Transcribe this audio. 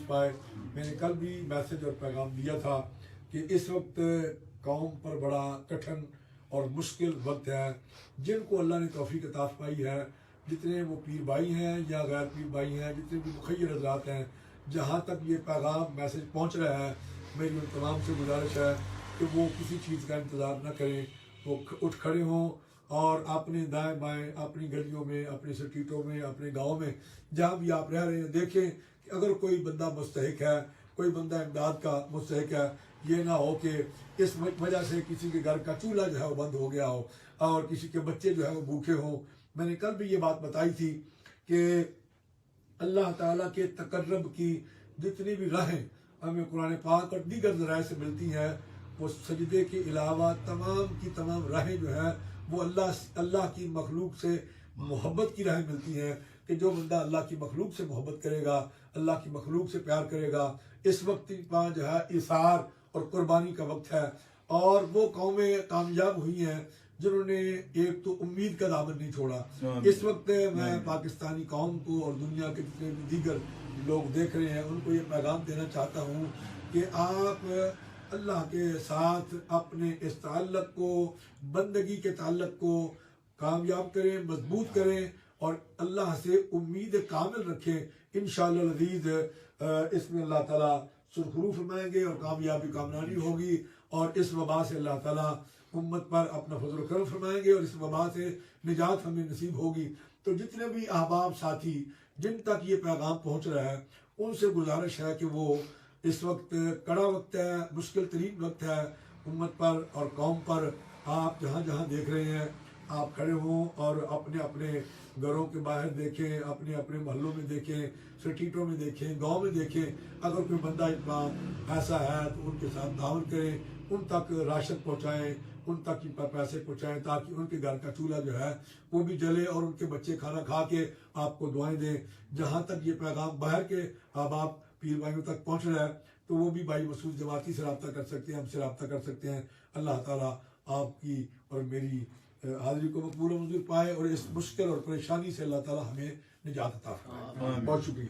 پائے. میں نے کل بھی میسج اور پیغام دیا تھا کہ اس وقت قوم پر بڑا کٹھن اور مشکل وقت ہے. جن کو اللہ نے توفیق عطا فرمائی ہے، جتنے وہ پیر بھائی ہیں یا غیر پیر بھائی ہیں، جتنے بھی مخیر حضرات ہیں، جہاں تک یہ پیغام میسج پہنچ رہا ہے، میری ان تمام سے گزارش ہے کہ وہ کسی چیز کا انتظار نہ کریں. وہ اٹھ کھڑے ہوں اور اپنے دائیں بائیں، اپنی گلیوں میں، اپنی سٹریٹوں میں، اپنے گاؤں میں، جہاں بھی آپ رہ رہے ہیں، دیکھیں کہ اگر کوئی بندہ مستحق ہے، کوئی بندہ امداد کا مستحق ہے، یہ نہ ہو کہ اس وجہ سے کسی کے گھر کا چولہا جو ہے وہ بند ہو گیا ہو اور کسی کے بچے جو ہے وہ بھوکے ہوں. میں نے کل بھی یہ بات بتائی تھی کہ اللہ تعالیٰ کے تقرب کی جتنی بھی راہیں ہمیں قرآن پاک اور دیگر ذرائع سے ملتی ہیں، وہ سجدے کے علاوہ تمام کی تمام راہیں جو ہیں وہ اللہ کی مخلوق سے محبت کی راہیں ملتی ہیں. کہ جو بندہ اللہ کی مخلوق سے محبت کرے گا، اللہ کی مخلوق سے پیار کرے گا، اس وقت جو ہے ایثار اور قربانی کا وقت ہے. اور وہ قومیں کامیاب ہوئی ہیں جنہوں نے ایک تو امید کا دامن نہیں چھوڑا. اس وقت میں پاکستانی قوم کو اور دنیا کے جتنے بھی دیگر لوگ دیکھ رہے ہیں ان کو یہ پیغام دینا چاہتا ہوں کہ آپ اللہ کے ساتھ اپنے اس تعلق کو، بندگی کے تعلق کو کامیاب کریں، مضبوط کریں اور اللہ سے امید کامل رکھیں. انشاءاللہ العزیز اس میں اللہ تعالیٰ سرخرو فرمائیں گے اور کامیابی کامرانی ہوگی. اور اس وبا سے اللہ تعالیٰ امت پر اپنا فضل و کرم فرمائیں گے اور اس وبا سے نجات ہمیں نصیب ہوگی. تو جتنے بھی احباب ساتھی جن تک یہ پیغام پہنچ رہا ہے ان سے گزارش ہے کہ وہ اس وقت کڑا وقت ہے، مشکل ترین وقت ہے امت پر اور قوم پر. آپ جہاں جہاں دیکھ رہے ہیں آپ کھڑے ہوں اور اپنے اپنے گھروں کے باہر دیکھیں، اپنے اپنے محلوں میں دیکھیں، سٹریٹوں میں دیکھیں، گاؤں میں دیکھیں. اگر کوئی بندہ ایسا ہے تو ان کے ساتھ تعاون کریں، ان تک راشن پہنچائیں، ان تک پیسے پہنچائیں تاکہ ان کے گھر کا چولہا جو ہے وہ بھی جلے اور ان کے بچے کھانا کھا کے آپ کو دعائیں دیں. جہاں تک یہ پیغام باہر کے احباب پیر بھائیوں تک پہنچ رہا ہے تو وہ بھی بھائی مسعود جماعتی سے رابطہ کر سکتے ہیں، ہم سے رابطہ کر سکتے ہیں. اللہ تعالیٰ آپ کی اور میری حاضری کو مقبول و منظور پائے اور اس مشکل اور پریشانی سے اللہ تعالیٰ ہمیں نجات عطا فرمائے. بہت شکریہ.